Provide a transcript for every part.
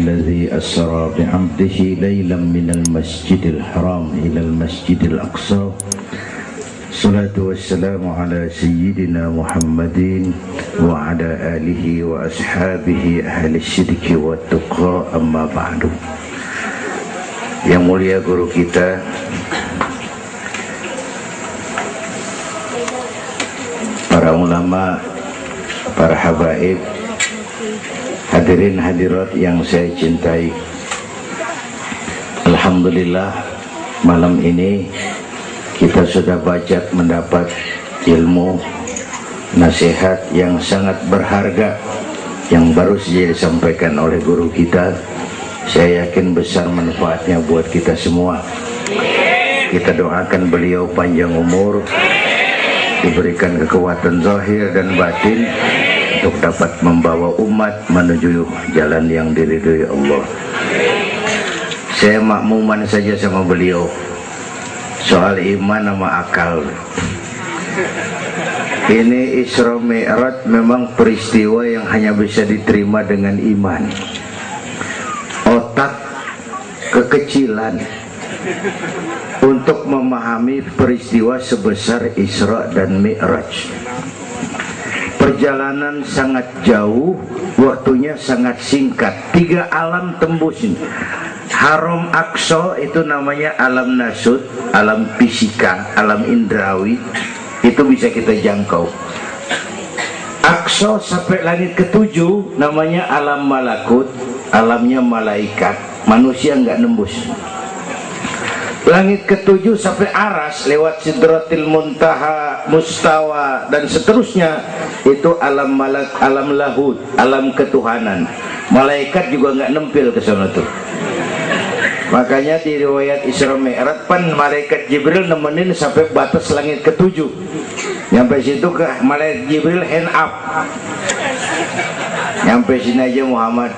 الذي أسرى بعبده ليلا من المسجد الحرام إلى المسجد الأقصى. الصلاة والسلام على سيدنا محمد وعلى آله وأصحابه أهل الشرك والتقى. أما بعد. Yang mulia guru kita para ulama, para habaib, hadirin hadirat yang saya cintai, alhamdulillah malam ini kita sudah banyak mendapat ilmu nasihat yang sangat berharga yang baru saja disampaikan oleh guru kita. Saya yakin besar manfaatnya buat kita semua. Kita doakan beliau panjang umur, diberikan kekuatan zahir dan batin untuk dapat membawa umat menuju jalan yang diridhoi Allah. Saya makmuman saja sama beliau soal iman sama akal. Ini Isra Mi'raj memang peristiwa yang hanya bisa diterima dengan iman. Otak kekecilan untuk memahami peristiwa sebesar Isra dan Mi'raj. Perjalanan sangat jauh, waktunya sangat singkat. 3 alam tembus ini. Haram Aqsa itu namanya alam nasut, alam fisika, alam indrawi. Itu bisa kita jangkau. Aqsa sampai langit ke-7 namanya alam malakut, alamnya malaikat. Manusia nggak nembus. Langit ke-7 sampai aras lewat sidratil muntaha, mustawa dan seterusnya, itu alam malak, alam lahud, alam ketuhanan. Malaikat juga nggak nempel ke sana tuh. Makanya di riwayat Isra Mi'raj pan malaikat Jibril nemenin sampai batas langit ke-7. Nyampe situ ke malaikat Jibril hand up. Nyampe sini aja Muhammad.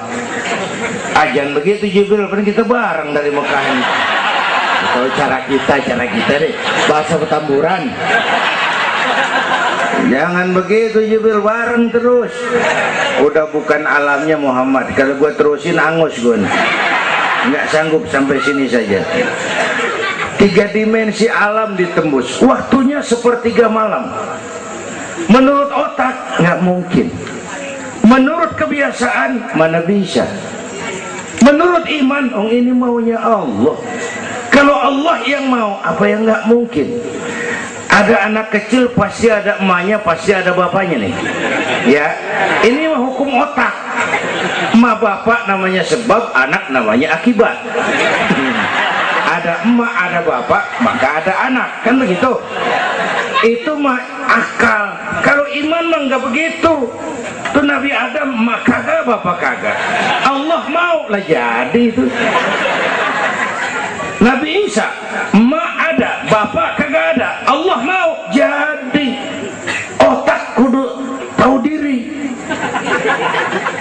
Ajan begitu Jibril, kan kita bareng dari Mekah ini. Kalau cara kita deh, bahasa Petamburan. Jangan begitu Jibril, bareng terus. Udah bukan alamnya Muhammad. Kalau gua terusin angus gua. Nggak sanggup, sampai sini saja. 3 dimensi alam ditembus. Waktunya sepertiga malam. Menurut otak nggak mungkin. Menurut kebiasaan mana bisa. Menurut iman, ini maunya Allah. Kalau Allah yang mau, apa yang nggak mungkin? Ada anak kecil pasti ada emaknya, pasti ada bapaknya nih. Ya, ini mah hukum otak. Emak bapak namanya sebab, anak namanya akibat. Ada emak, ada bapak, maka ada anak, kan begitu? Itu mah akal. Kalau iman mah nggak begitu. Tuh Nabi Adam emak kagak, bapak kagak. Allah mau lah jadi itu. Nabi Isa emak ada, bapak kagak ada. Allah mau jadi. Otak kudu tahu diri.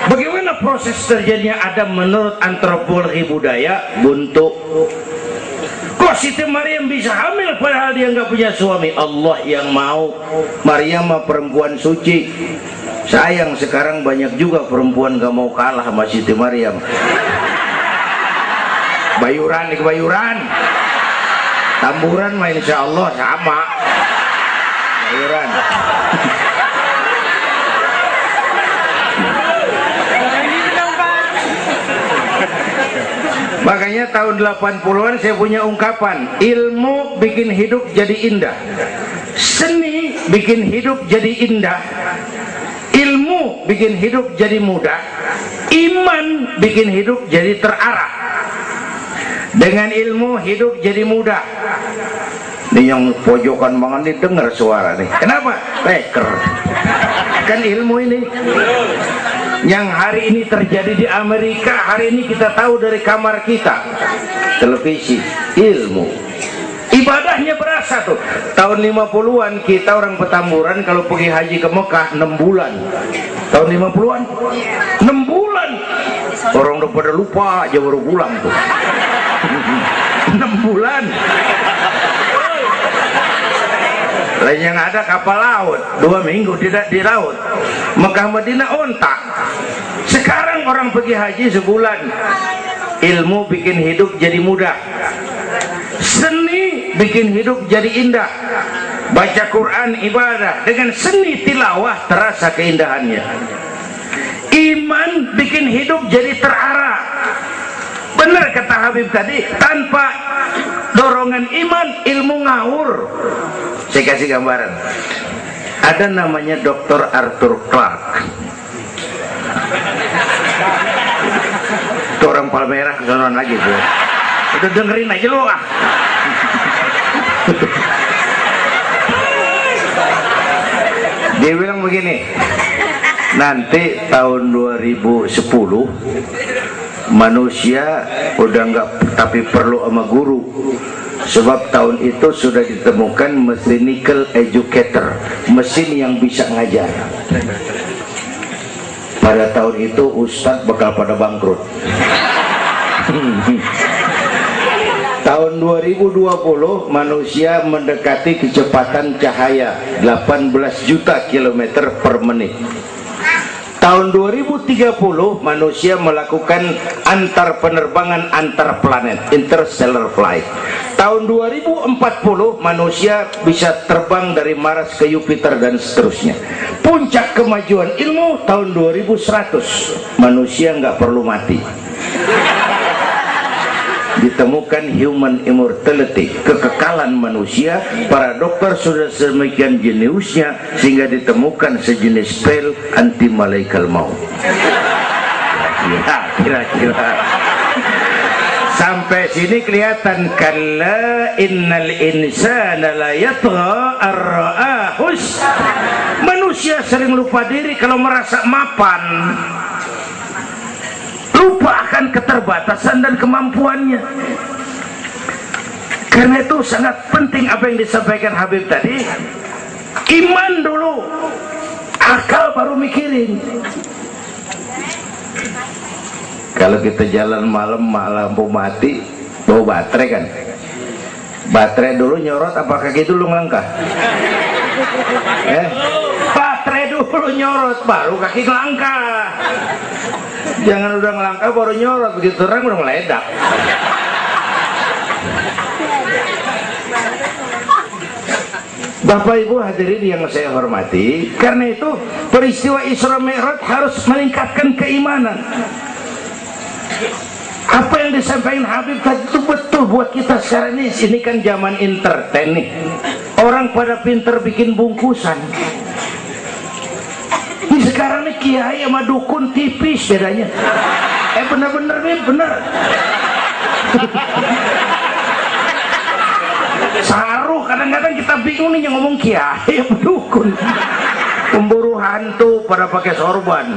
Bagaimana proses terjadinya Adam menurut antropologi budaya? Buntu. Kok Siti Maryam bisa hamil padahal dia nggak punya suami? Allah yang mau. Maryam mah perempuan suci. Sayang sekarang banyak juga perempuan gak mau kalah sama Siti Maryam. Bayuran di kebayuran, Tamburan mah insya Allah sama. Bayuran. Makanya tahun 80-an saya punya ungkapan, ilmu bikin hidup jadi indah, seni bikin hidup jadi indah, ilmu bikin hidup jadi mudah, iman bikin hidup jadi terarah. Dengan ilmu hidup jadi mudah. Ini yang pojokan banget nih dengar suara nih. Kenapa? Peker. Kan ilmu ini. Yang hari ini terjadi di Amerika, hari ini kita tahu dari kamar kita. Televisi, ilmu. Ibadahnya berasa tuh. Tahun 50-an kita orang Petamburan kalau pergi haji ke Mekah 6 bulan. Tahun 50-an 6 bulan. Orang udah pada lupa aja baru pulang tuh. 6 bulan. Lain yang ada kapal laut 2 minggu tidak di laut. Mekah Madinah ontak. Sekarang orang pergi haji sebulan. Ilmu bikin hidup jadi mudah. Seni bikin hidup jadi indah. Baca Quran ibadah, dengan seni tilawah terasa keindahannya. Iman bikin hidup jadi terarah. Benar kata Habib tadi, tanpa dorongan iman ilmu ngawur. Saya kasih gambaran. Ada namanya Dr. Arthur Clarke. Itu orang Palmerah kesonoan lagi tuh. Udah dengerin aja lu ah. Dia bilang begini, nanti tahun 2010 manusia udah nggak tapi perlu sama guru, sebab tahun itu sudah ditemukan mechanical educator, mesin yang bisa ngajar. Pada tahun itu ustadz bakal pada bangkrut. Tahun 2020 manusia mendekati kecepatan cahaya 18 juta kilometer per menit. Tahun 2030 manusia melakukan antar penerbangan antar planet, interstellar flight. Tahun 2040 manusia bisa terbang dari Mars ke Jupiter dan seterusnya. Puncak kemajuan ilmu tahun 2100 manusia nggak perlu mati. Ditemukan human immortality, kekekalan manusia. Para dokter sudah sedemikian jeniusnya sehingga ditemukan sejenis pil anti malaikal maut. Ya, kira-kira sampai sini kelihatan. Kalla innal insana la yatgha ar-ra'ahus. Manusia sering lupa diri kalau merasa mapan, lupa akan keterbatasan dan kemampuannya. Karena itu sangat penting apa yang disampaikan Habib tadi. Iman dulu, akal baru mikirin. Kalau kita jalan malam lampu mati, bawa baterai kan, baterai dulu nyorot apa kaki dulu ngelangkah? Baterai dulu nyorot baru kaki ngelangkah. Jangan udah ngelangkah baru nyorot, begitu terang udah meledak. Bapak Ibu hadirin yang saya hormati, karena itu peristiwa Isra Mi'raj harus meningkatkan keimanan. Apa yang disampaikan Habib tadi itu betul buat kita sekarang ini. Ini kan zaman entertain nih. Orang pada pinter bikin bungkusan. Ini sekarang nih kiai sama dukun tipis bedanya. Bener-bener nih, bener. Saruh kadang-kadang kita bingung nih yang ngomong kiai sama dukun. Pemburu hantu pada pakai sorban.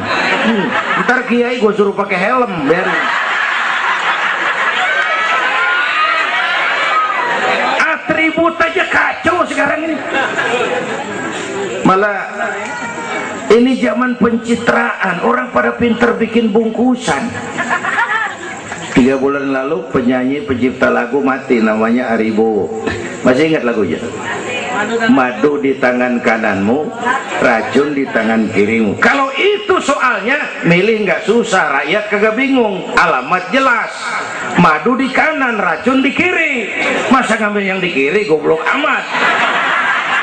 Ntar kiai gue suruh pakai helm biar. Atribut aja kacau sekarang ini. Malah ini zaman pencitraan, orang pada pinter bikin bungkusan. 3 bulan lalu penyanyi pencipta lagu mati, namanya Aribo. Masih ingat lagunya? Madu di tangan kananmu, racun di tangan kirimu. Kalau itu soalnya milih nggak susah, rakyat kagak bingung, alamat jelas. Madu di kanan, racun di kiri. Masa ngambil yang di kiri, goblok amat.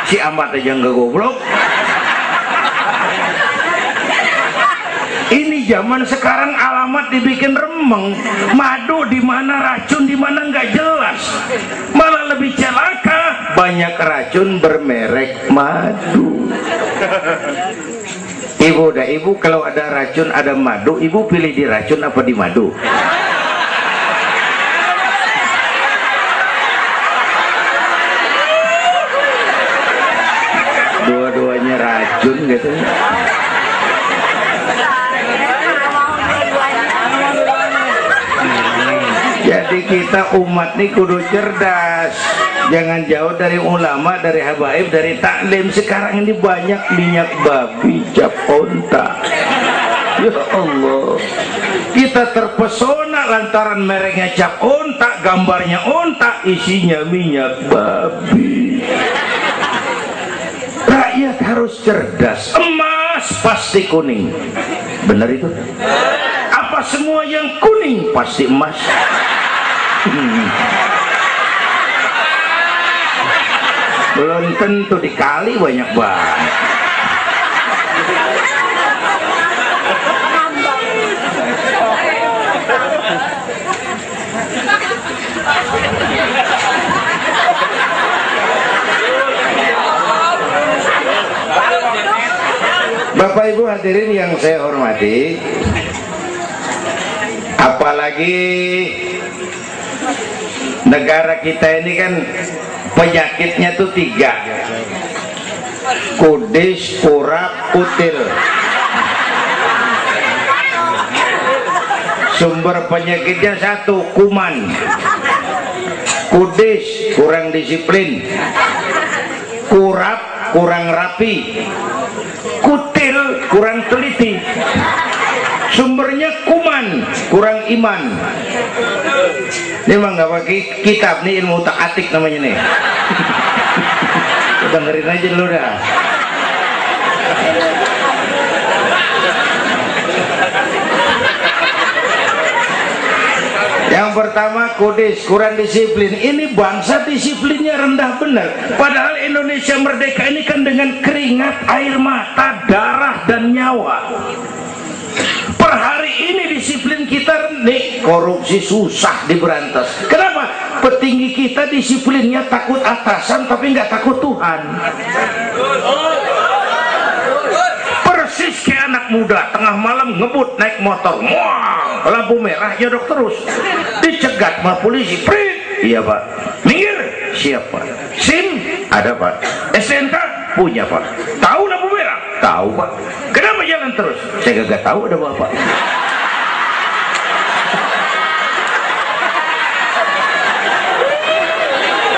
Si amat aja nggak goblok. Ini zaman sekarang alamat dibikin remeng, madu di mana, racun di mana nggak jelas. Malah lebih celaka, banyak racun bermerek madu. Ibu kalau ada racun ada madu, ibu pilih di racun apa di madu? Dua-duanya racun gitu. Jadi kita umat nih kudu cerdas, jangan jauh dari ulama, dari habaib, dari taklim. Sekarang ini banyak minyak babi, cap onta. Ya Allah, kita terpesona lantaran mereknya cap onta, gambarnya onta, isinya minyak babi. Rakyat harus cerdas. Emas pasti kuning, benar itu? semua yang kuning pasti emas. Belum tentu, dikali banyak banget. Bapak Ibu hadirin yang saya hormati, apalagi negara kita ini kan penyakitnya tuh 3: kudis, kurap, kutil. Sumber penyakitnya 1, kuman. Kudis, kurang disiplin. Kurap, kurang rapi. Kutil, kurang teliti. Sumbernya kuman, kurang iman. Ini mah nggak pakai kitab nih, ilmu utak atik namanya nih. Dengerin aja dulu dah. Yang pertama kudis, kurang disiplin. Ini bangsa disiplinnya rendah benar. Padahal Indonesia merdeka ini kan dengan keringat, air mata, darah dan nyawa. Per hari ini disiplin kita nih, korupsi susah diberantas. Kenapa? Petinggi kita disiplinnya takut atasan tapi nggak takut Tuhan. Persis kayak anak muda tengah malam ngebut naik motor, wah, lampu merah nyodok terus, dicegat sama polisi. Prit, iya pak. Minggir, siapa? SIM ada pak. STNK punya pak. Tahu lampu merah? Tahu pak. Kenapa jalan terus? Saya gak tahu ada bapak.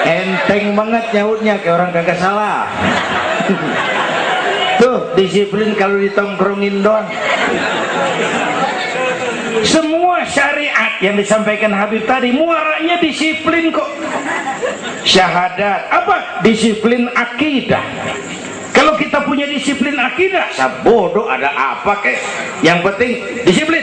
Enteng banget nyautnya kayak orang kagak salah. Tuh disiplin kalau ditongkrongin doang. Semua syariat yang disampaikan Habib tadi muaranya disiplin kok. Syahadat apa? Disiplin akidah. Kalau kita punya disiplin akidah, bodoh ada apa kek? Yang penting disiplin.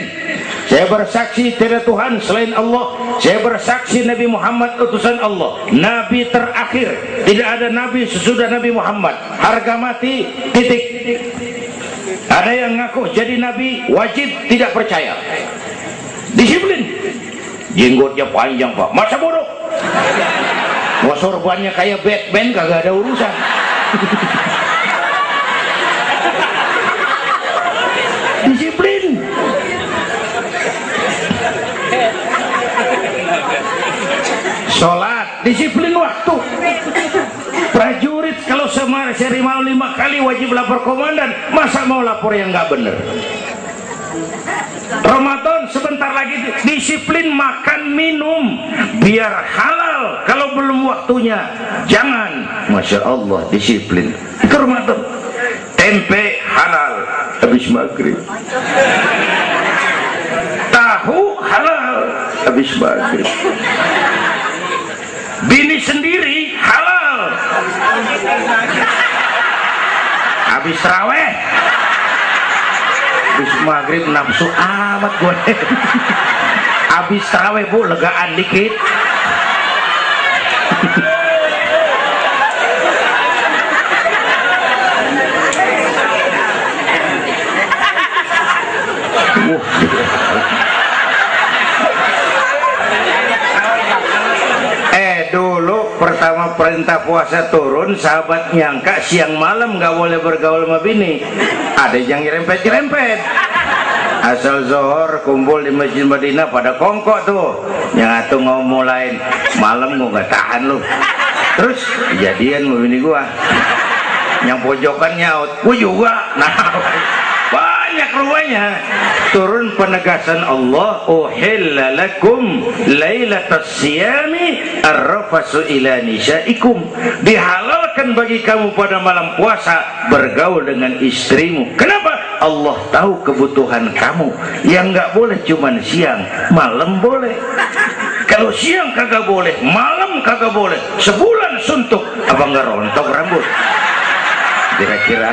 Saya bersaksi tiada Tuhan selain Allah. Saya bersaksi Nabi Muhammad utusan Allah, Nabi terakhir. Tidak ada Nabi sesudah Nabi Muhammad. Harga mati, titik. Ada yang ngaku jadi Nabi, wajib tidak percaya. Disiplin. Jenggotnya panjang pak, masa bodoh? Mau sorbannya kayak Batman kagak ada urusan. Disiplin. Sholat, disiplin waktu. Prajurit kalau sehari malam 5 kali wajib lapor komandan, masa mau lapor yang nggak bener? Ramadan sebentar lagi, disiplin makan minum biar halal. Kalau belum waktunya jangan. Masya Allah, disiplin. Itu Ramadan. Tempe halal habis maghrib, tahu halal habis maghrib, bini sendiri halal habis raweh, habis maghrib nafsu amat gue. Habis raweh bu, legaan dikit. Dulu pertama perintah puasa turun, sahabat nyangka siang malam nggak boleh bergaul sama bini. Ada yang nyerempet-nyerempet. Asal zohor kumpul di Masjid Madinah pada kongkok tuh. Yang atuh mau mulai malam gua nggak tahan lu. Terus kejadian sama bini gua. Yang pojokan nyaut, gua juga. Nah, banyak rupanya. Turun penegasan Allah, uhilla lakum lailatas siyami arrafasu ila nisaikum. Dihalalkan bagi kamu pada malam puasa bergaul dengan istrimu. Kenapa? Allah tahu kebutuhan kamu. Yang nggak boleh cuman siang, malam boleh. Kalau siang kagak boleh, malam kagak boleh. Sebulan suntuk, apa nggak rontok rambut? Kira-kira.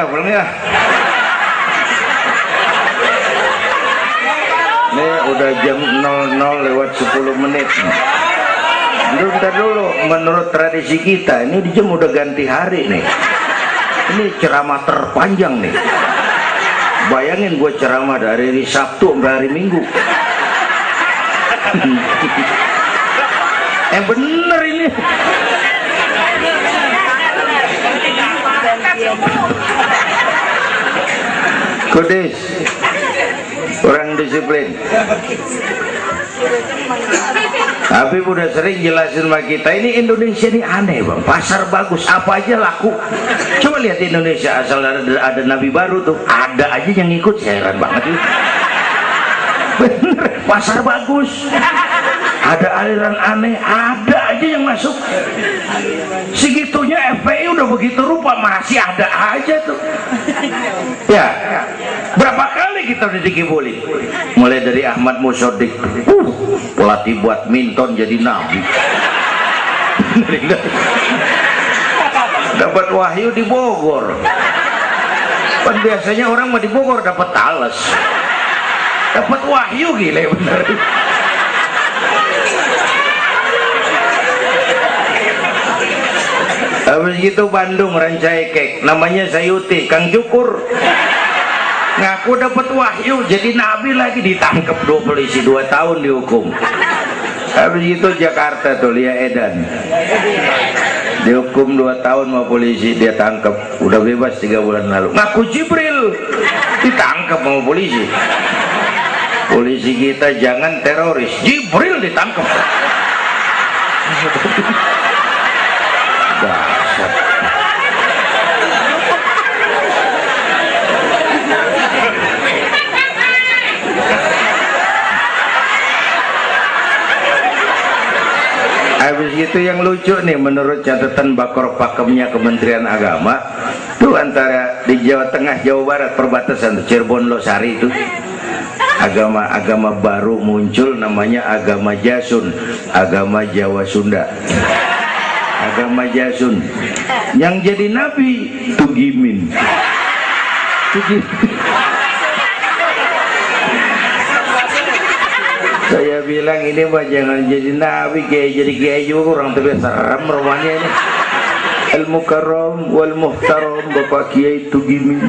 pulang ya. Ini udah jam 00 lewat 10 menit. Bentar dulu, menurut tradisi kita ini di jam udah ganti hari nih. Ini ceramah terpanjang nih. Bayangin gue ceramah dari hari Sabtu sampai hari Minggu. Bener ini. Kudis, orang disiplin. Tapi udah sering jelasin sama kita, ini Indonesia ini aneh bang, pasar bagus, apa aja laku. Coba lihat Indonesia, asal ada nabi baru tuh, ada aja yang ikut, heran banget itu. Bener, pasar bagus, ada aliran aneh, ada aja yang masuk. Segitunya FPI udah begitu rupa, masih ada aja tuh. Ya, berapa kali kita udah dikibulin, mulai dari Ahmad Musodik, pelatih badminton jadi nabi. Dapat wahyu di Bogor. Kan biasanya orang mau di Bogor dapat tales, dapat wahyu, gila bener. Habis gitu Bandung Rancaikek, namanya Sayuti, Kang Cukur, ngaku dapat wahyu jadi nabi lagi, ditangkap 2 polisi 2 tahun dihukum. Habis itu Jakarta tuh Lia Edan dihukum 2 tahun sama polisi, dia tangkap, udah bebas 3 bulan lalu. Ngaku Jibril ditangkap sama polisi. Polisi kita jangan teroris, Jibril ditangkap. Habis itu yang lucu nih, menurut catatan Bakor Pakemnya Kementerian Agama tuh, antara di Jawa Tengah Jawa Barat perbatasan tuh, Cirebon Losari itu agama baru muncul, namanya agama Jasun, agama Jawa Sunda. Agama Jasun yang jadi nabi Tugimin. Saya bilang ini mah jangan jadi nabi, kayak jadi kiai juga orang tapi serem rumahnya ini. Al Mukarram wal Muhtaram Bapak Kiai Tugimin.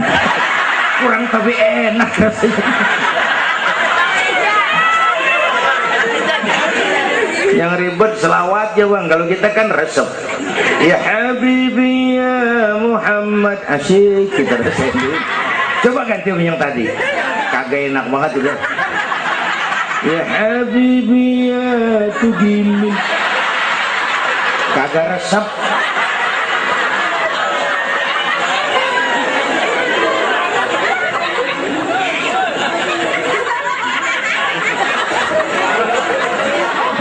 Kurang tapi enak rasanya. Yang ribet selawat ya bang, kalau kita kan resep. Ya Habibi ya Muhammad, asyik kita resep. Coba ganti yang tadi, kagak enak banget udah. Ya Habibi ya Tugimin, kagak resep.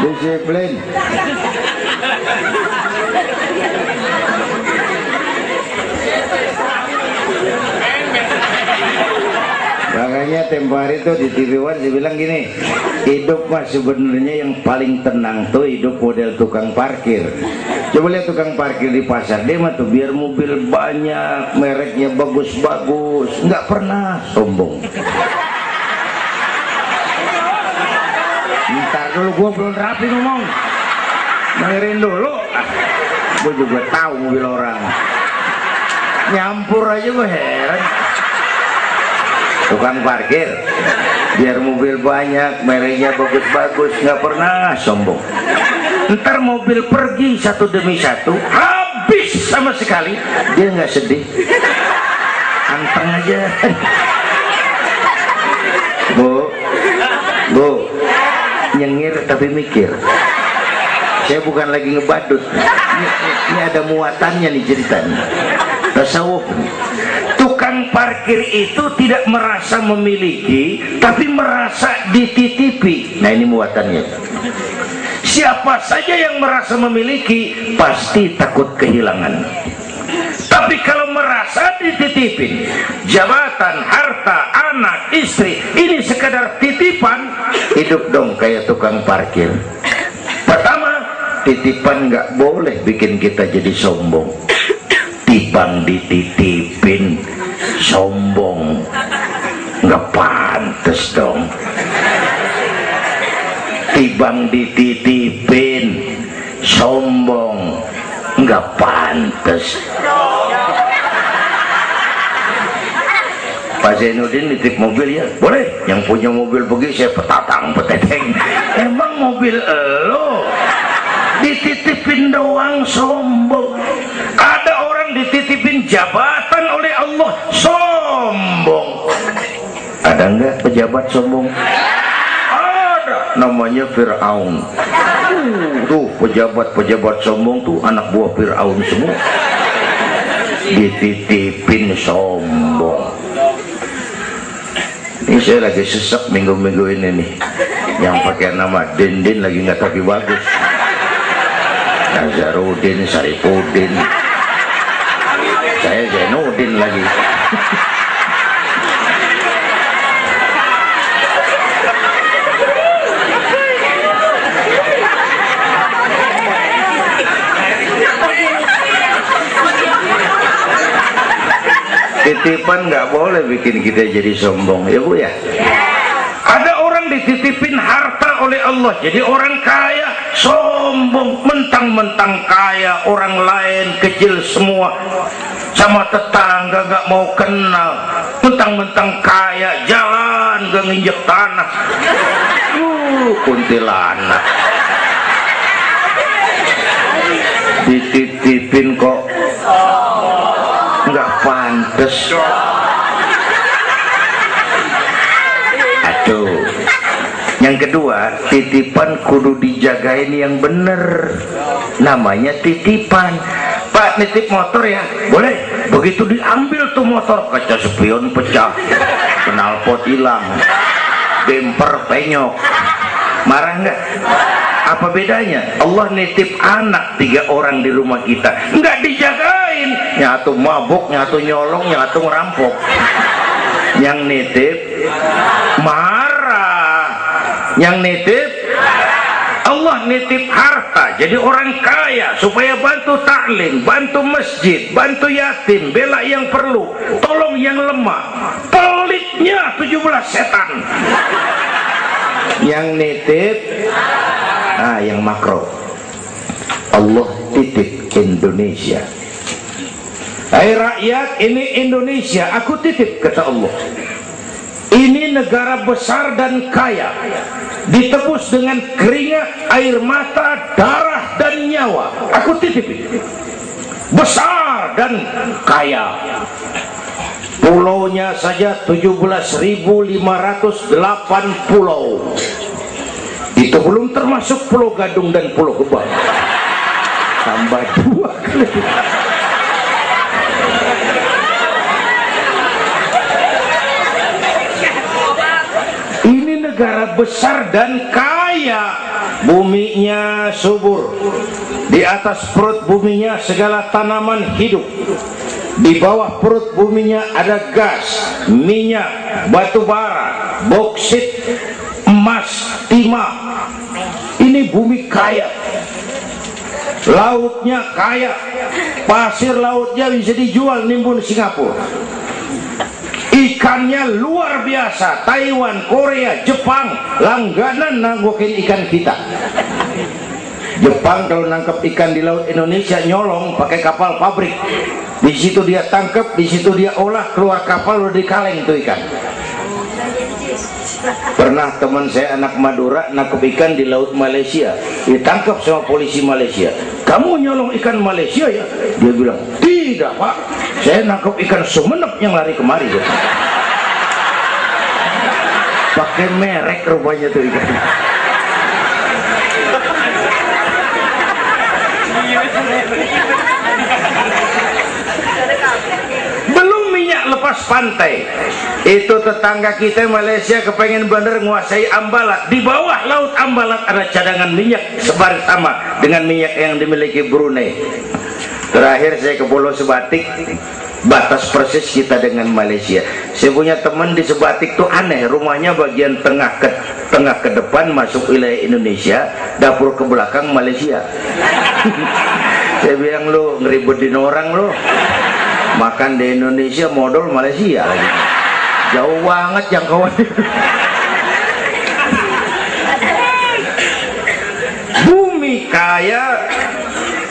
Disiplin. Makanya tempo hari itu di TV One dibilang gini, hidup mah sebenarnya yang paling tenang tuh hidup model tukang parkir. Coba lihat tukang parkir di pasar, dia mah tuh biar mobil banyak, mereknya bagus-bagus, nggak pernah sombong. Ntar dulu, gua belum rapi ngomong, dengerin dulu. Gua juga tahu mobil orang, nyampur aja gua heran. Tukang parkir biar mobil banyak, mereknya bagus-bagus, nggak pernah sombong. Ntar mobil pergi satu demi satu, habis sama sekali, dia nggak sedih, anteng aja. Bu, nyengir tapi mikir. Saya bukan lagi ngebadut, ini ada muatannya nih ceritanya. Tasawuf. Tukang parkir itu tidak merasa memiliki, tapi merasa dititipi. Nah ini muatannya. Siapa saja yang merasa memiliki pasti takut kehilangan. Tapi kalau merasa dititipin, jabatan, harta, anak, istri, ini sekadar titipan, hidup dong kayak tukang parkir. Pertama, titipan nggak boleh bikin kita jadi sombong. Tipang dititipin, sombong, nggak pantes dong. Tibang dititipin, sombong, nggak pantes. Pak Zainuddin nitip mobil ya, boleh. Yang punya mobil pergi, saya petatang peteteng. Emang mobil lo dititipin doang sombong. Ada orang dititipin jabatan oleh Allah sombong. Ada enggak pejabat sombong? Ada, namanya Fir'aun. Tuh pejabat-pejabat sombong tuh anak buah Fir'aun semua. Dititipin sombong. Ini saya lagi sesek minggu-minggu ini nih. Yang pakai nama Dindin lagi nggak tapi bagus. Nazarudin, Saripudin. Saya Zainuddin lagi. Titipan nggak boleh bikin kita jadi sombong, ya Bu ya. Ada orang dititipin harta oleh Allah, jadi orang kaya sombong, mentang-mentang kaya, orang lain kecil semua, sama tetangga nggak mau kenal, mentang-mentang kaya, jalan gak nginjek tanah. Kuntilanak. Dititipin kok nggak pantes. Aduh. Yang kedua, titipan kudu dijagain yang bener. Namanya titipan. Pak, nitip motor ya? Boleh. Begitu diambil tuh motor, kaca spion pecah, knalpot hilang, bemper penyok. Marah nggak? Apa bedanya? Allah nitip anak 3 orang di rumah kita, nggak dijagain, nyatu mabuk, nyatu nyolong, nyatu ngerampok. Yang nitip marah, yang nitip Allah nitip harta, jadi orang kaya supaya bantu taklim, bantu masjid, bantu yatim, bela yang perlu, tolong yang lemah. Pelitnya 17 setan. Yang nitip yang makro, Allah titip Indonesia. Hai rakyat, ini Indonesia, aku titip, kata Allah. Ini negara besar dan kaya, ditebus dengan keringat, air mata, darah dan nyawa. Aku titip ini. Besar dan kaya. Pulaunya saja 17.508 pulau. Itu belum termasuk Pulau Gadung dan Pulau Gebang. Tambah 2 kali. Ini negara besar dan kaya. Buminya subur. Di atas perut buminya segala tanaman hidup. Di bawah perut buminya ada gas, minyak, batu bara, boksit, emas, timah. Ini bumi kaya. Lautnya kaya. Pasir lautnya bisa dijual nimbun Singapura. Ikannya luar biasa. Taiwan, Korea, Jepang langganan nanggokin ikan kita. Jepang kalau nangkep ikan di laut Indonesia nyolong pakai kapal pabrik. Di situ dia tangkap, di situ dia olah, keluar kapal udah dikaleng tuh ikan. Pernah teman saya anak Madura nangkep ikan di laut Malaysia, ditangkap sama polisi Malaysia. Kamu nyolong ikan Malaysia ya? Dia bilang, tidak Pak, saya nangkep ikan Sumenep yang lari kemari. Ya. Pakai merek rupanya tuh ikan. Belum minyak lepas pantai. Itu tetangga kita Malaysia kepengen bener nguasai Ambalat. Di bawah laut Ambalat ada cadangan minyak sebar sama dengan minyak yang dimiliki Brunei. Terakhir saya ke Pulau Sebatik, batas persis kita dengan Malaysia. Saya punya teman di Sebatik tuh aneh, rumahnya bagian tengah ke depan masuk wilayah Indonesia, dapur ke belakang Malaysia. Saya bilang, lu ngeribetin orang lu. Makan di Indonesia modal Malaysia lagi. Jauh banget jangkauannya. Bumi kaya,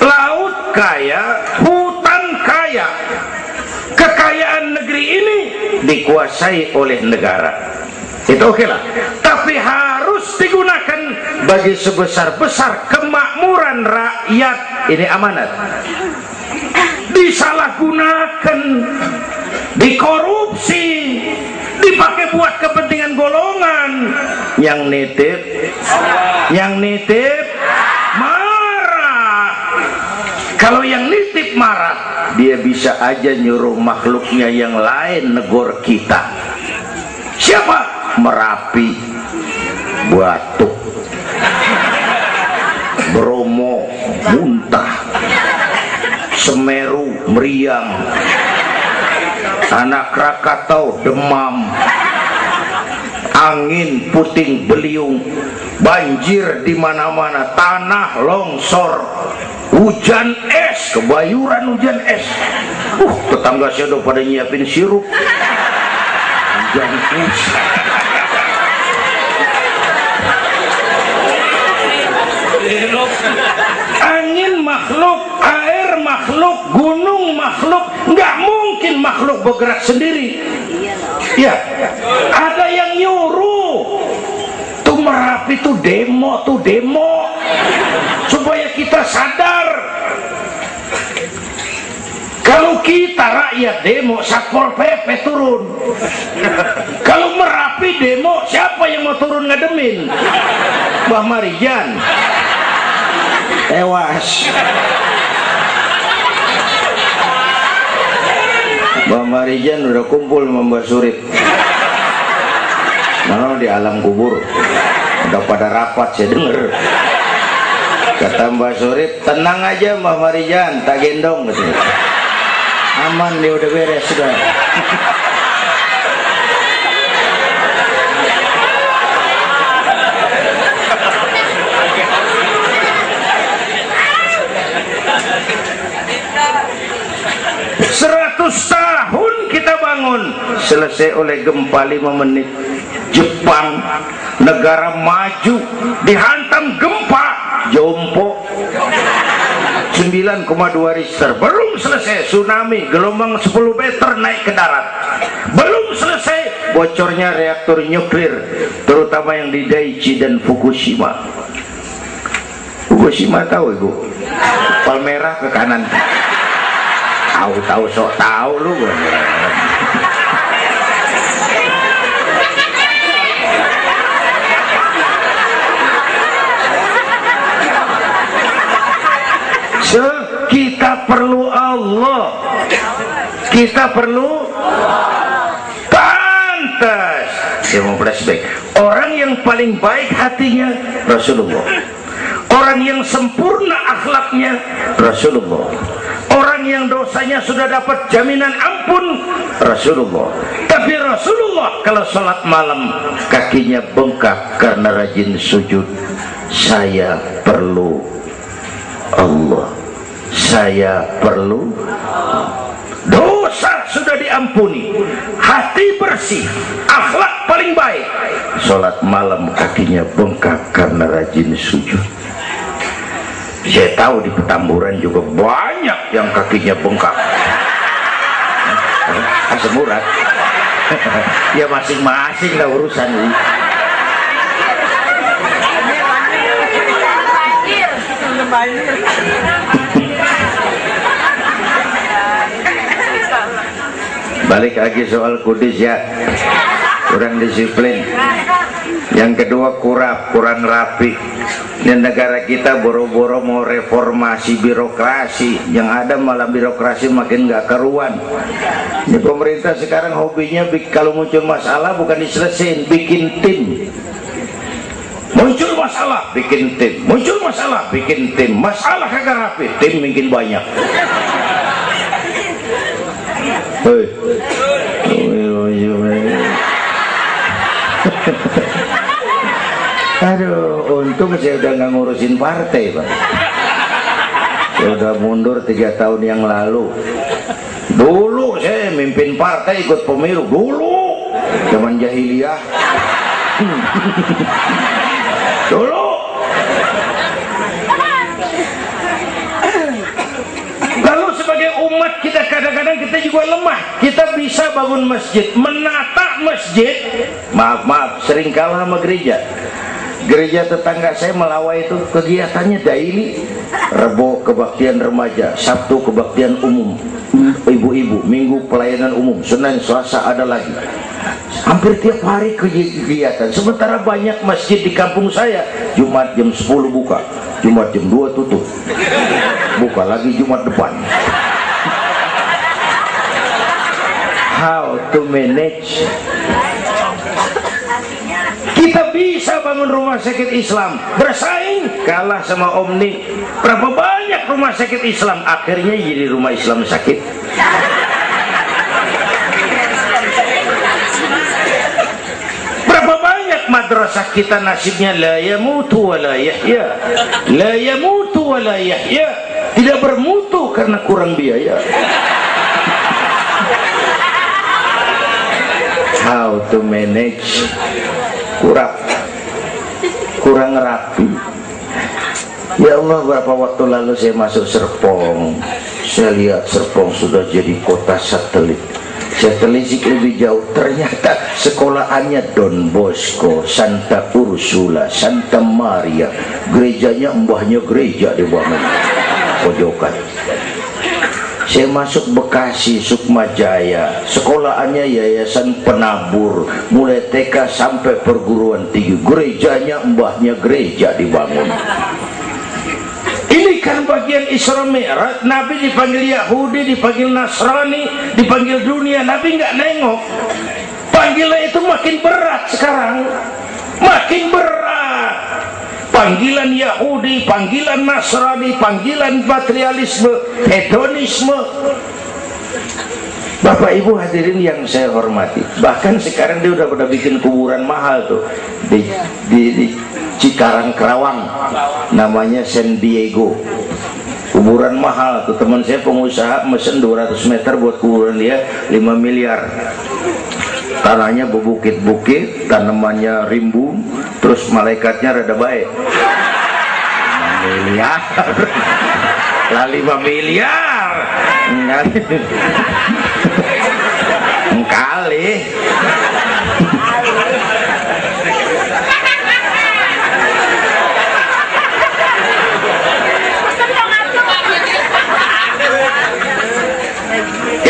laut kaya, hutan kaya. Kekayaan negeri ini dikuasai oleh negara. Itu oke lah. Tapi harus digunakan bagi sebesar-besar kemakmuran rakyat. Ini amanat. Disalahgunakan, dikorupsi, dipakai buat kepentingan golongan. Yang nitip marah. Kalau yang nitip marah, dia bisa aja nyuruh makhluknya yang lain negor kita. Siapa? Merapi, Batuk, Bromo muntah, Semeru meriang, Anak Krakatau demam, angin puting beliung, banjir di mana-mana, tanah longsor, hujan es, kebayuran hujan es. Tetangga saya udah pada nyiapin sirup. Hujan es. Angin makhluk, air makhluk, gunung makhluk, nggak mungkin makhluk bergerak sendiri. Ya, ada yang nyuruh. Tuh Merapi tuh demo supaya kita sadar. Kalau kita rakyat demo, Satpol PP turun. Kalau Merapi demo, siapa yang mau turun ngademin? Mbah Marijan tewas. Mbah Marijan udah kumpul sama Mbah Surip. Nah, di alam kubur udah pada rapat, saya denger. Kata Mbah Surip, tenang aja Mbah Marijan, tak gendong gitu. Aman, dia udah beres sudah. 100 tahun kita bangun, selesai oleh gempa 5 menit. Jepang, negara maju, dihantam gempa, jompo 9,2 Richter. Belum selesai tsunami, gelombang 10 meter naik ke darat. Belum selesai bocornya reaktor nuklir, terutama yang di Daiichi dan Fukushima. Fukushima tahu ibu? Palmerah ke kanan. Tahu sok tahu lu. Kita perlu Allah. Kita perlu pantas. Saya mau flashback. Orang yang paling baik hatinya Rasulullah. Orang yang sempurna akhlaknya Rasulullah. Orang yang dosanya sudah dapat jaminan ampun Rasulullah. Tapi Rasulullah kalau sholat malam kakinya bengkak karena rajin sujud. Saya perlu Allah. Saya perlu. Dosa sudah diampuni, hati bersih, akhlak paling baik. Sholat malam kakinya bengkak karena rajin sujud. Saya tahu di Petamburan juga banyak yang kakinya bengkak. Asam urat. Ya masing-masing lah urusan ini. Balik lagi soal kudus ya, kurang disiplin. Yang kedua kurang rapi. Ini negara kita boro-boro mau reformasi birokrasi, yang ada malah birokrasi makin nggak keruan. Ini pemerintah sekarang hobinya kalau muncul masalah bukan diselesain, bikin tim. Muncul masalah, bikin tim. Muncul masalah, bikin tim. Masalah kagak rapi, tim bikin banyak. Hei. Aduh, untung saya udah nggak ngurusin partai, Pak. Saya udah mundur 3 tahun yang lalu. Dulu saya mimpin partai ikut pemilu dulu zaman jahiliyah. Dulu. Lalu sebagai umat kita kadang-kadang kita juga lemah. Kita bisa bangun masjid, menata masjid. Maaf, sering kalah sama gereja. Gereja tetangga saya Melawai itu kegiatannya daily. Rebo kebaktian remaja, Sabtu kebaktian umum, ibu-ibu, Minggu pelayanan umum, Senin Selasa ada lagi. Hampir tiap hari kegiatan. Sementara banyak masjid di kampung saya Jumat jam 10 buka, Jumat jam 2 tutup, buka lagi Jumat depan. How to manage? Kita bisa bangun rumah sakit Islam, bersaing kalah sama Omni. Berapa banyak rumah sakit Islam akhirnya jadi rumah Islam sakit. Berapa banyak madrasah kita nasibnya la yamutu wa la yahya, la yamutu wa la yahya, tidak bermutu karena kurang biaya. How to manage? Kurang rapi. Ya Allah, berapa waktu lalu saya masuk Serpong, saya lihat Serpong sudah jadi kota satelit. Saya telisik lebih jauh, ternyata sekolahannya Don Bosco, Santa Ursula, Santa Maria, gerejanya mbahnya gereja di bawah pojokan. Saya masuk Bekasi, Sukma Jaya, sekolahannya Yayasan Penabur, mulai TK sampai perguruan tinggi, gerejanya mbahnya gereja dibangun. Ini kan bagian Isra Mi'raj. Nabi dipanggil Yahudi, dipanggil Nasrani, dipanggil dunia, Nabi nggak nengok. Panggilan itu makin berat sekarang, makin berat. Panggilan Yahudi, panggilan Nasrani, panggilan materialisme, hedonisme. Bapak Ibu hadirin yang saya hormati, bahkan sekarang dia udah pada bikin kuburan mahal tuh di Cikarang Kerawang, namanya San Diego. Kuburan mahal tuh, teman saya pengusaha mesen 200 meter buat kuburan dia 5 miliar. Tanahnya berbukit-bukit, tanamannya rimbun, terus malaikatnya rada baik. 5 miliar lah, 5 miliar kali.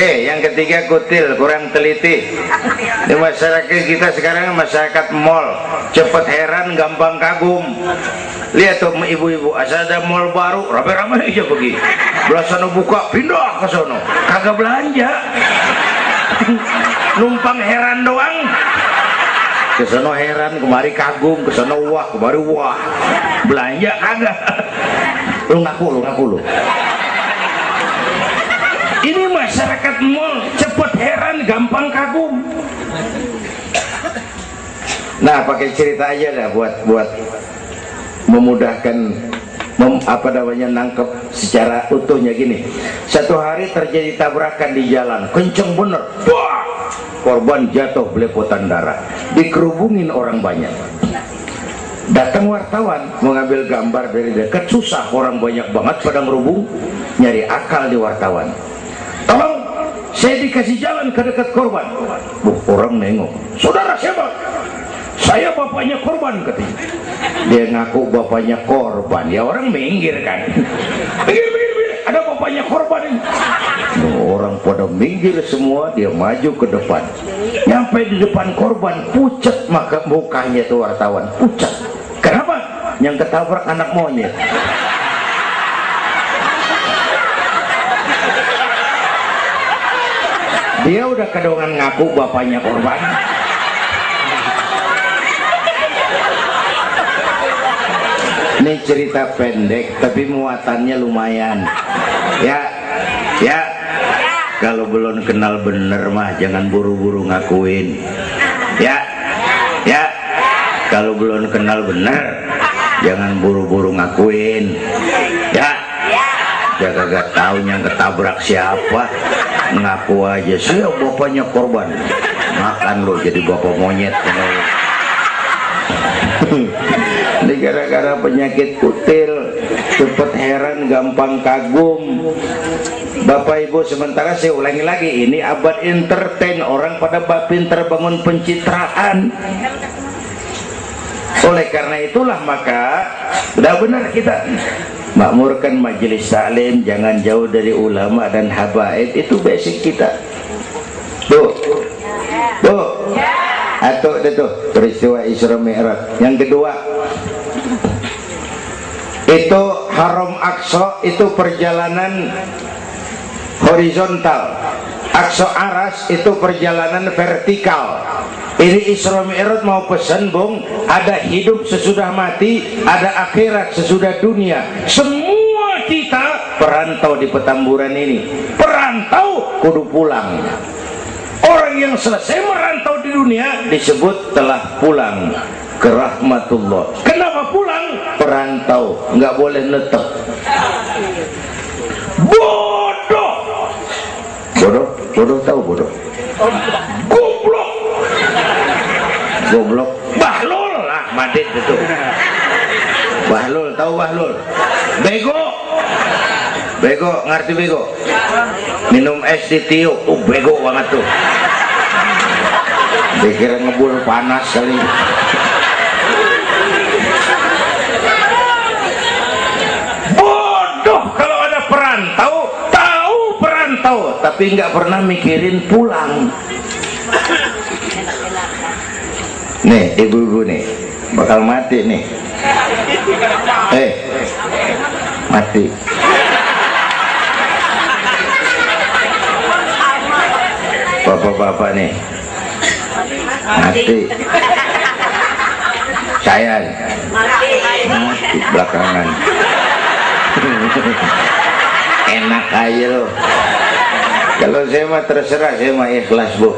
Yang ketiga kutil, kurang teliti. Di masyarakat kita sekarang masyarakat mall, cepet heran, gampang kagum. Lihat tuh ibu-ibu, asal ada mall baru, rame-rame aja pergi. Belah sana buka, pindah ke sono, kagak belanja. Numpang heran doang. Ke sono heran, kemari kagum, ke sono wah, kemari wah. Belanja kagak. Lu ngaku lu. Ini masyarakat mall, cepet heran, gampang kagum. Nah, pakai cerita aja dah buat memudahkan nangkep secara utuhnya gini. Satu hari terjadi tabrakan di jalan, kenceng bener, wah, korban jatuh belepotan darah, dikerubungin orang banyak. Datang wartawan mengambil gambar dari dekat, susah, orang banyak banget pada ngerubung, nyari akal di wartawan. Tolong, saya dikasih jalan ke dekat korban. Orang nengok, saudara siapa? Saya bapaknya korban, katanya. Dia ngaku bapaknya korban, ya orang minggir kan. Minggir, ada bapaknya korban ini. Orang pada minggir semua, dia maju ke depan. Nyampe di depan korban, pucat maka mukanya tuh wartawan, pucat. Kenapa? Yang ketabrak anak monyet. Dia udah kedongan ngaku bapaknya korban. Ini cerita pendek tapi muatannya lumayan. Ya. Kalau belum kenal bener mah jangan buru-buru ngakuin. Ya. Kalau belum kenal bener jangan buru-buru ngakuin. Ya. Dia kagak tahu yang ketabrak siapa. ngaku aja saya bapaknya korban, makan lo jadi bapak monyet. Ini gara-gara penyakit kutil, cepet heran, gampang kagum. Bapak Ibu, sementara saya ulangi lagi, ini abad entertain, orang pada pinter bangun pencitraan. Oleh karena itulah maka sudah benar kita makmurkan majelis taklim, jangan jauh dari ulama dan habaib, itu basic kita. Tuh, atau itu peristiwa Isra Mi'raj. Yang kedua, itu Haram Aqsa, itu perjalanan horizontal. Aqsa Aras itu perjalanan vertikal. Ini Isra Mi'raj mau pesan, Bung, ada hidup sesudah mati, ada akhirat sesudah dunia. Semua kita perantau di petamburan ini. Perantau kudu pulang. Orang yang selesai merantau di dunia disebut telah pulang ke rahmatullah. Kenapa pulang? Perantau, nggak boleh netep. Bodoh. Bodoh tahu bodoh? Goblok. Bahlul lah, Madit itu. Bahlul, tahu Bahlul? Bego, ngerti bego? Minum es ditiup, bego banget tuh. Dikira ngebul panas kali. Bodoh kalau ada perantau, tahu perantau, tapi nggak pernah mikirin pulang. Nih, ibu-ibu nih, bakal mati nih. Mati. Bapak-bapak nih, mati. Saya mati belakangan. Enak aja loh. Kalau saya mah terserah, saya mah ikhlas, Bu.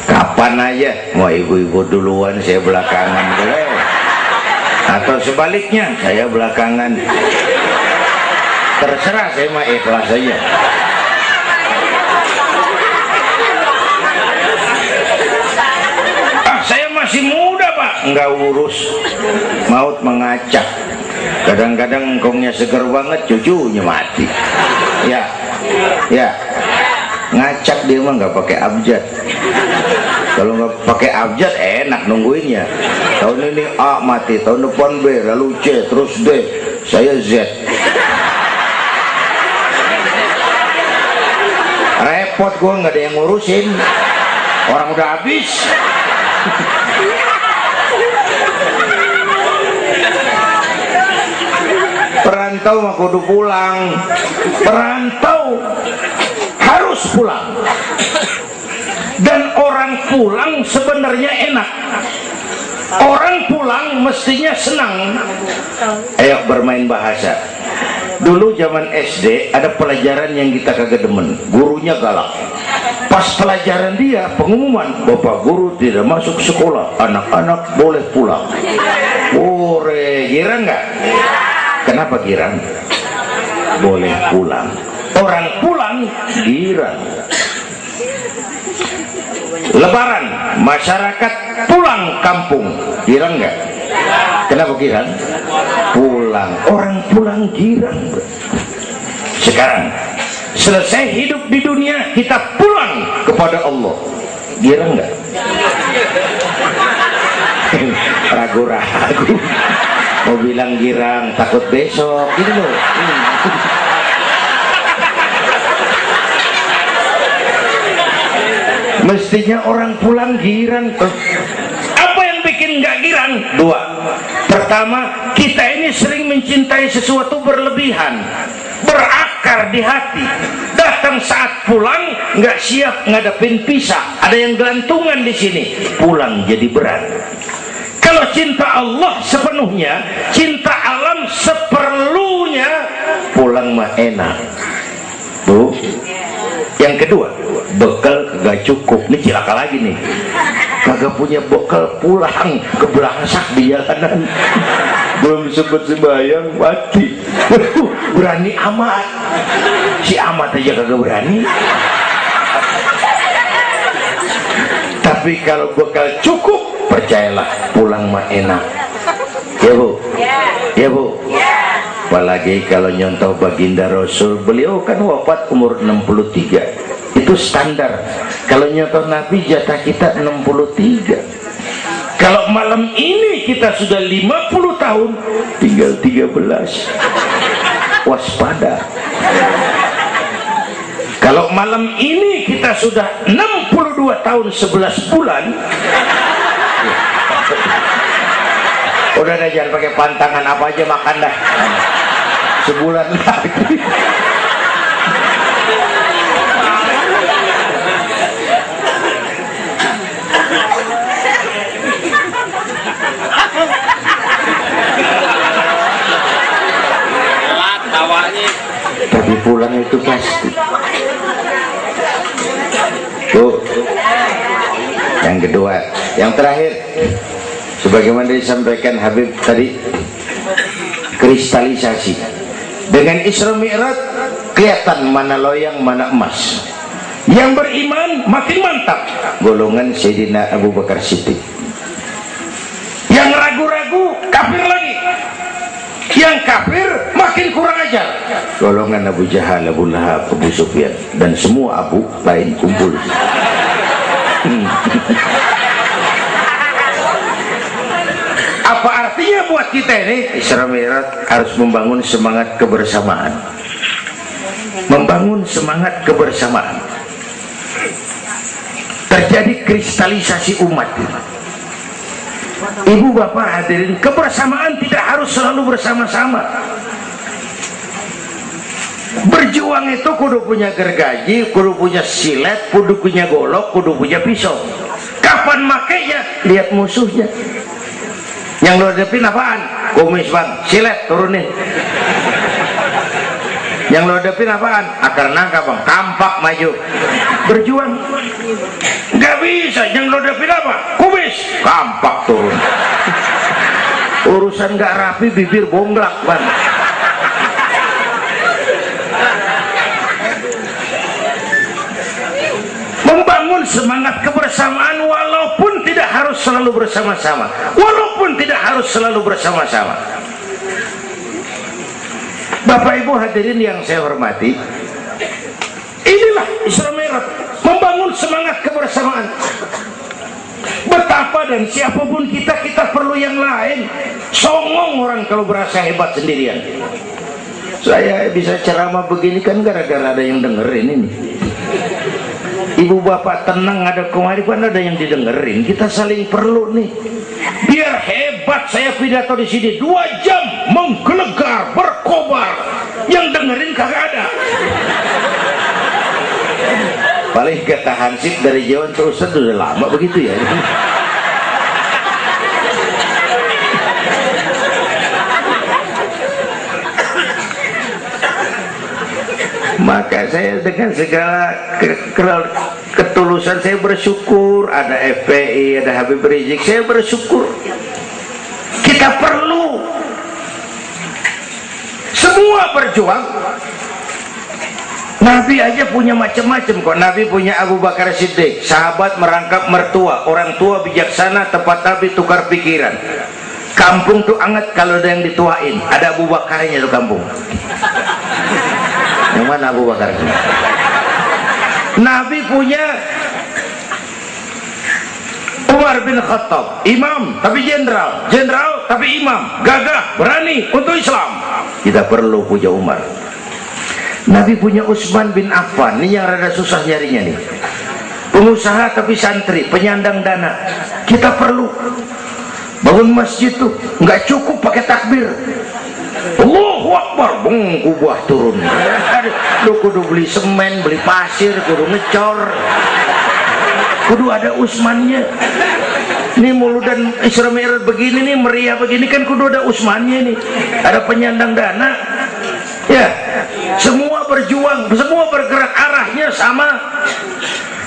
Kapan aja, mau ibu-ibu duluan, saya belakangan, boleh. Atau sebaliknya, saya belakangan. Terserah, saya mah ikhlas aja. Saya masih muda, Pak. Enggak urus. Maut mengacak. Kadang-kadang engkongnya seger banget, cucunya mati. Ya. Ngacak dia mah nggak pakai abjad. Kalau nggak pakai abjad enak nungguinnya. Tahun ini A mati, tahun depan B, lalu C, terus D, saya Z. Repot gua, nggak ada yang ngurusin. Orang udah habis. Perantau mah kudu pulang. Perantau harus pulang. Dan orang pulang sebenarnya enak. Orang pulang mestinya senang. Ayo bermain bahasa. Dulu zaman SD ada pelajaran yang kita kagak demen, gurunya galak. Pas pelajaran dia pengumuman, Bapak guru tidak masuk sekolah, anak-anak boleh pulang. Girang nggak? Kenapa girang? Boleh pulang. Orang pulang girang. Lebaran, masyarakat pulang kampung, girang nggak? Kenapa girang? Pulang. Orang pulang girang. Sekarang selesai hidup di dunia, kita pulang kepada Allah, girang nggak? Ragu-ragu. Mau bilang girang, takut besok gitu loh. Mestinya orang pulang girang tuh. Apa yang bikin nggak girang? Dua. Pertama, kita ini sering mencintai sesuatu berlebihan, berakar di hati. Datang saat pulang nggak siap ngadepin pisah, ada yang gelantungan di sini, pulang jadi berat. Kalau cinta Allah sepenuhnya, cinta alam seperlunya, pulang mah enak. Tuh. Yang kedua, bekal kagak cukup. Ini cilaka lagi nih. Kagak punya bekal, pulang kebelangsak di jalanan. Belum sempet sembahyang mati. Berani amat. Si amat aja kagak berani. Tapi kalau bekal cukup, percayalah pulang mah enak. Ya Bu? Ya Bu? Apalagi kalau nyontoh baginda Rasul, beliau kan wafat umur 63. Itu standar. Kalau nyontoh Nabi jatah kita 63. Kalau malam ini kita sudah 50 tahun, tinggal 13. Waspada. Kalau malam ini kita sudah 62 tahun 11 bulan, udah dah, jangan pakai pantangan, apa aja makan dah. Sebulan lagi. Tapi pulang itu pasti. Tuh. Yang kedua, yang terakhir, sebagaimana disampaikan Habib tadi, kristalisasi. Dengan Isra Mi'raj kelihatan mana loyang mana emas. Yang beriman makin mantap, golongan Sayyidina Abu Bakar Siddiq. Yang ragu-ragu kafir lagi. Yang kafir makin kurang ajar, golongan Abu Jahal, Abu Lahab, Abu Sufyan, dan semua Abu lain kumpul. Apa artinya buat kita ini? Isra Mi'raj harus membangun semangat kebersamaan, membangun semangat kebersamaan. Terjadi kristalisasi umat. Ibu bapak hadirin, kebersamaan tidak harus selalu bersama-sama. Berjuang itu kudu punya gergaji, kudu punya silet, kudu punya golok, kudu punya pisau. Kapan makainya? Lihat musuhnya. Yang lo hadapin apaan? Kumis bang, silet turunin. Yang lo hadapin apaan? Akar nangka bang, kampak maju. Berjuang. Gak bisa, yang lo hadapin apa? Kumis, kampak turun. Urusan gak rapi, bibir bonglak bang. Membangun semangat kebersamaan walaupun tidak harus selalu bersama-sama, walaupun tidak harus selalu bersama-sama. Bapak Ibu hadirin yang saya hormati, inilah Isra Mi'raj, membangun semangat kebersamaan. Betapa dan siapapun kita perlu yang lain. Songong orang kalau berasa hebat sendirian. Saya bisa ceramah begini kan gara-gara ada yang dengerin ini. Ibu bapak tenang, ada kemaripan, ada yang didengerin. Kita saling perlu nih. Biar hebat saya pidato di sini 2 jam menggelegar, berkobar. Yang dengerin kagak ada. Paling kata Hansip dari Jawa terus udah lama begitu ya. Maka saya dengan segala ketulusan saya bersyukur ada FPI, ada Habib Rizik. Saya bersyukur. Kita perlu semua berjuang. Nabi aja punya macam-macam kok. Nabi punya Abu Bakar Siddiq, sahabat merangkap mertua, orang tua bijaksana, tempat Nabi tukar pikiran. Kampung tuh anget kalau ada yang dituain. Ada Abu Bakarnya tuh kampung. Yang mana Abu Bakar? Nabi punya Umar bin Khattab, imam tapi jenderal, jenderal tapi imam, gagah, berani untuk Islam. Kita perlu punya Umar. Nabi punya Utsman bin Affan, ini yang rada susah nyarinya nih. Pengusaha tapi santri, penyandang dana. Kita perlu bangun masjid tuh, nggak cukup pakai takbir. Allahu Akbar, kubah turun. Lu kudu beli semen, beli pasir, kudu ngecor, kudu ada Utsmannya. Ini muludan Isra Mi'raj begini nih, meriah begini kan kudu ada Utsmannya nih. Ada penyandang dana. Ya, semua berjuang, semua bergerak arahnya sama.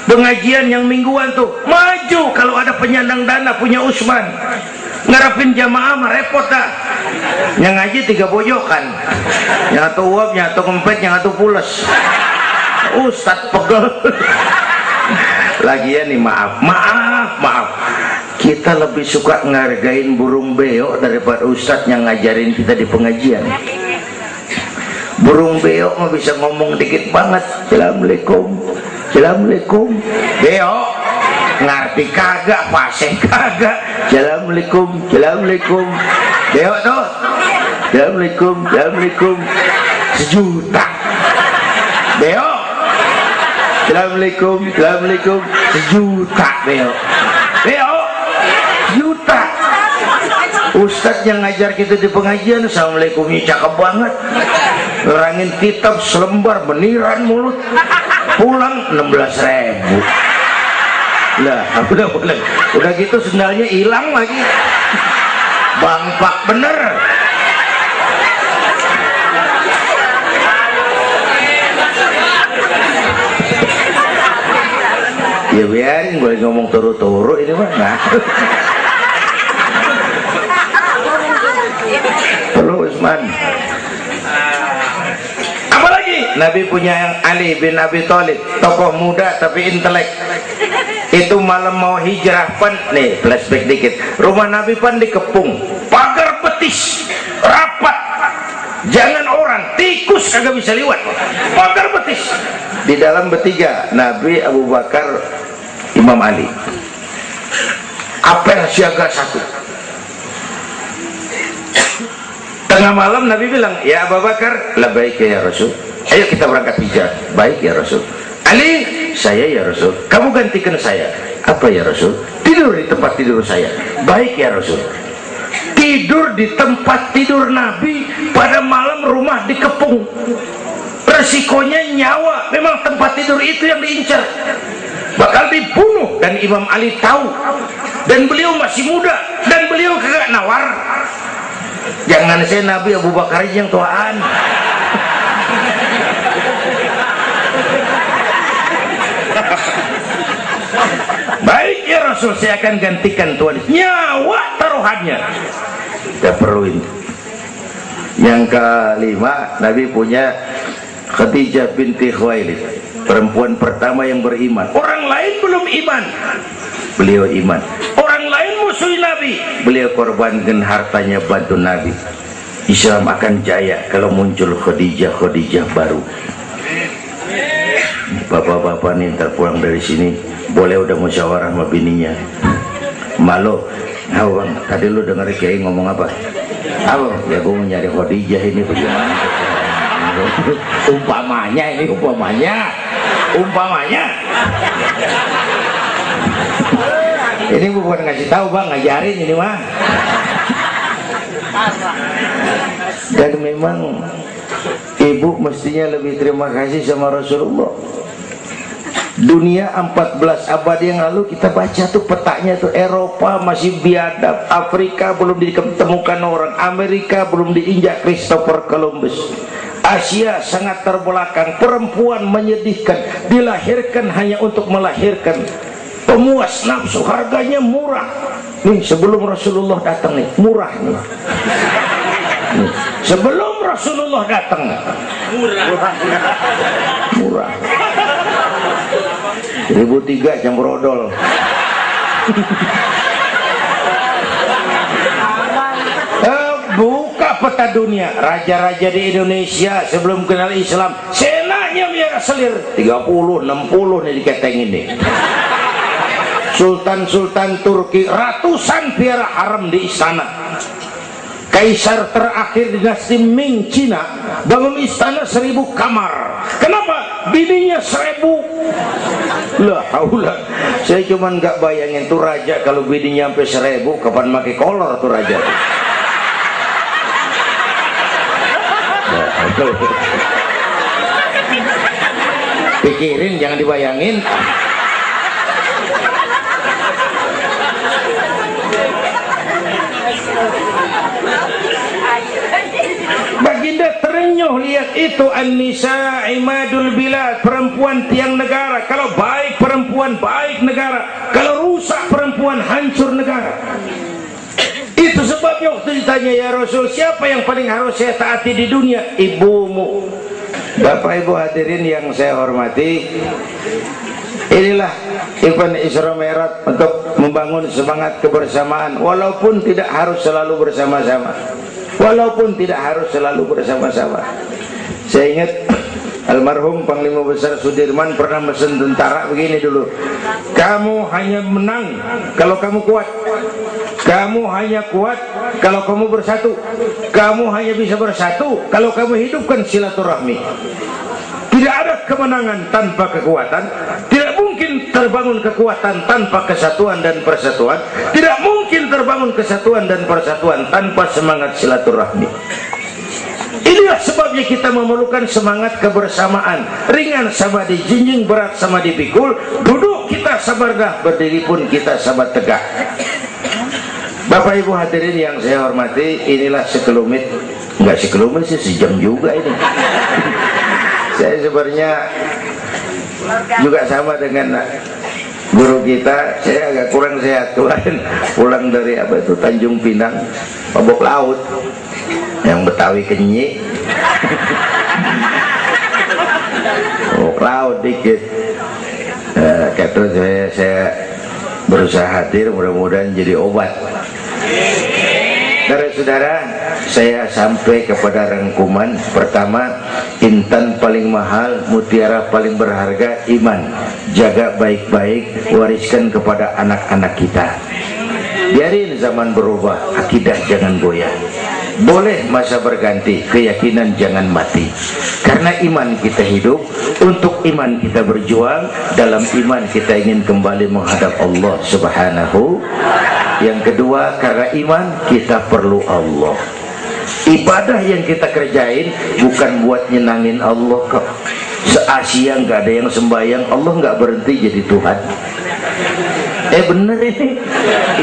Pengajian yang mingguan tuh maju kalau ada penyandang dana punya Utsman. Ngarepin jamaah mah repot dah. Yang ngaji 3 pojokan, yang satu uap, yang satu kempet, yang satu pules. Ustadz pegel. Lagian nih maaf, kita lebih suka ngargain burung beo daripada ustadz yang ngajarin kita di pengajian. Burung beo mah bisa ngomong dikit banget, assalamualaikum, assalamualaikum. Beo ngerti kagak, fasih kagak, assalamualaikum, assalamualaikum. Beo tuh assalamualaikum, assalamualaikum. Sejuta. Beo assalamualaikum, assalamualaikum. Sejuta beo. Beo juta. Ustadz yang ngajar kita di pengajian, assalamualaikumnya cakep banget, nerangin kitab selembar meniran mulut, pulang 16.000. Lah udah gitu sendalnya hilang lagi, bangpak bener. Ya biarin, boleh ngomong turu-turu ini mah nggak. Perlu Usman. Apalagi Nabi punya yang Ali bin Abi Thalib, tokoh muda tapi intelek. Itu malam mau hijrah pan, nih flashback dikit. Rumah Nabi pan dikepung, pagar betis, rapat. Jangan orang, tikus kagak bisa lewat. Pagar betis. Di dalam bertiga, Nabi, Abu Bakar, Imam Ali. Apel siaga 1. Tengah malam Nabi bilang, ya Abu Bakar, labbaik ya Rasul. Ayo kita berangkat hijrah. Baik ya Rasul. Ali, saya ya Rasul. Kamu gantikan saya. Apa ya Rasul? Tidur di tempat tidur saya. Baik ya Rasul. Tidur di tempat tidur Nabi pada malam rumah dikepung. Resikonya nyawa, memang tempat tidur itu yang diincar, bakal dibunuh, dan Imam Ali tahu, dan beliau masih muda, dan beliau kagak nawar. Jangan saya Nabi, Abu Bakar yang tuaan. Baik ya Rasul, saya akan gantikan tuan. Nyawa taruhannya kita perluin. Yang kelima, Nabi punya Khadijah binti Khuwailid, perempuan pertama yang beriman. Orang lain belum iman, beliau iman. Orang lain musuh Nabi, beliau korbankan hartanya bantu Nabi. Islam akan jaya kalau muncul Khadijah baru. Bapak-bapak nih ntar pulang dari sini boleh udah musyawarah sama bininya. Malu, bang, tadi lu denger Kiai ngomong apa? Apa? Ya gue mau nyari Khadijah ini bagaimana? Umpamanya ini, umpamanya ini bukan ngasih tahu bang, ngajarin ini mah. Dan memang ibu mestinya lebih terima kasih sama Rasulullah. Dunia 14 abad yang lalu kita baca tuh petanya tuh, Eropa masih biadab, Afrika belum ditemukan orang, Amerika belum diinjak Christopher Columbus, Asia sangat terbelakang, perempuan menyedihkan, dilahirkan hanya untuk melahirkan, pemuas nafsu, harganya murah. Nih sebelum Rasulullah datang nih, murah nih. Sebelum Rasulullah datang, murah. 1003 campur odol. Buka peta dunia, raja-raja di Indonesia sebelum kenal Islam, senanya biara selir 30, 60 nih diketengin nih. Sultan-sultan Turki ratusan piara haram di istana. Kaisar terakhir dinasti Ming Cina bangun istana 1000 kamar. Kenapa? Bininya 1000. Lah haula. Saya cuman nggak bayangin tuh raja kalau bininya sampai 1000, kapan pakai kolor tuh raja. Pikirin, jangan dibayangin. Baginda terenyuh lihat itu, An-Nisa Imadul Bilad, perempuan tiang negara. Kalau baik perempuan, baik negara. Kalau rusak perempuan, hancur negara. Itu sebabnya waktu ditanya, ya Rasul, siapa yang paling harus saya taati di dunia? Ibumu. Bapak Ibu hadirin yang saya hormati, inilah event Isra Mi'raj untuk membangun semangat kebersamaan, walaupun tidak harus selalu bersama-sama. Walaupun tidak harus selalu bersama-sama. Saya ingat almarhum Panglima Besar Sudirman pernah mesen tentara begini dulu, kamu hanya menang kalau kamu kuat, kamu hanya kuat kalau kamu bersatu, kamu hanya bisa bersatu kalau kamu hidupkan silaturahmi. Tidak ada kemenangan tanpa kekuatan, tidak mungkin terbangun kekuatan tanpa kesatuan dan persatuan, tidak mungkin terbangun kesatuan dan persatuan tanpa semangat silaturahmi. Inilah sebabnya kita memerlukan semangat kebersamaan. Ringan sama dijinjing, berat sama dipikul, duduk kita sabar dah, berdiri pun kita sabar tegak. Bapak Ibu hadirin yang saya hormati, inilah sekelumit, enggak sekelumit sih, sejam juga ini. Saya sebenarnya juga sama dengan guru kita, saya agak kurang sehat kemarin pulang dari apa itu Tanjung Pinang, mabok laut, yang Betawi kenyi, mabok laut dikit. Kata saya berusaha hadir, mudah-mudahan jadi obat. Saudara-saudara, saya sampai kepada rangkuman pertama, intan paling mahal, mutiara paling berharga, iman. Jaga baik-baik, wariskan kepada anak-anak kita. Biarin zaman berubah, akidah jangan goyah. Boleh masa berganti, keyakinan jangan mati. Karena iman kita hidup, untuk iman kita berjuang, dalam iman kita ingin kembali menghadap Allah Subhanahu. Yang kedua, karena iman kita perlu Allah. Ibadah yang kita kerjain bukan buat nyenangin Allah kok. Se-Asia nggak ada yang sembahyang, Allah nggak berhenti jadi Tuhan. Bener ini,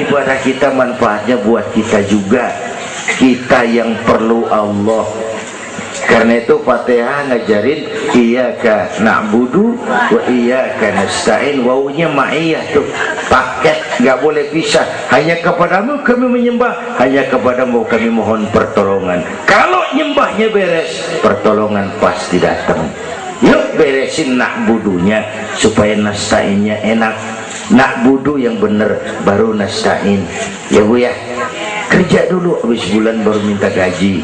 ibadah kita manfaatnya buat kita juga. Kita yang perlu Allah. Karena itu Fatihah ngajarin iyyaka na'budu wa iyyaka nasta'in. Wawunya ma'iyah tuh, paket, nggak boleh pisah. Hanya kepadamu kami menyembah, hanya kepadamu kami mohon pertolongan. Kalau nyembahnya beres, pertolongan pasti datang. Yuk beresin na'budunya supaya nasta'innya enak. Na'budu yang bener, baru nasta'in. Ya Bu ya, kerja dulu, habis bulan baru minta gaji.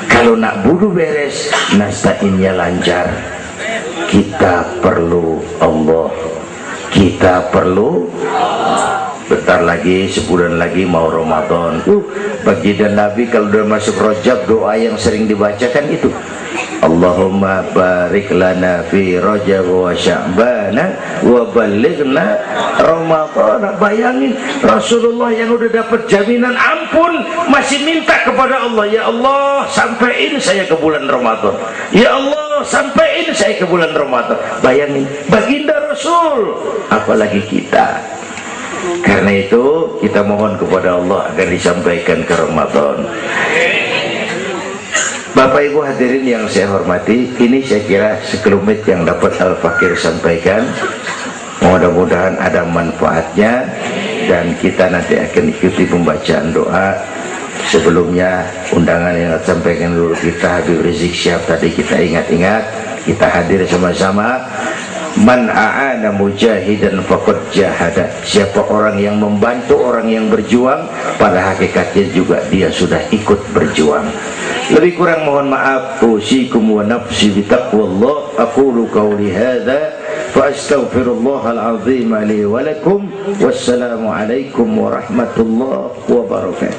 Kalau nak budu beres, nasta'innya lancar. Kita perlu Allah. Kita perlu. Bentar lagi, sebulan lagi mau Ramadan. Baginda Nabi kalau udah masuk Rajab, doa yang sering dibacakan itu, Allahumma barik lana fi Rajab wa Sya'bana wa balighna Ramadan. Bayangin Rasulullah yang udah dapat jaminan ampun masih minta kepada Allah, ya Allah sampaiin saya ke bulan Ramadan, ya Allah sampaiin saya ke bulan Ramadan. Bayangin baginda Rasul, apalagi kita. Karena itu kita mohon kepada Allah agar disampaikan ke Ramadan. Bapak Ibu hadirin yang saya hormati, ini saya kira sekelumit yang dapat Al-Fakir sampaikan. Mudah-mudahan ada manfaatnya, dan kita nanti akan ikuti pembacaan doa. Sebelumnya undangan yang sampaikan dulu kita, Habib Rizik Syihab tadi kita ingat-ingat, kita hadir sama-sama. Man a'ana mujahidan faqad jahada. Siapa orang yang membantu orang yang berjuang, pada hakikatnya juga dia sudah ikut berjuang. Lebih kurang mohon maaf. Usikum wa nafsi bitaqwallah. Aqulu qawli hadza fa astaghfirullahal azim li wa lakum. Wassalamu alaikum warahmatullahi wabarakatuh.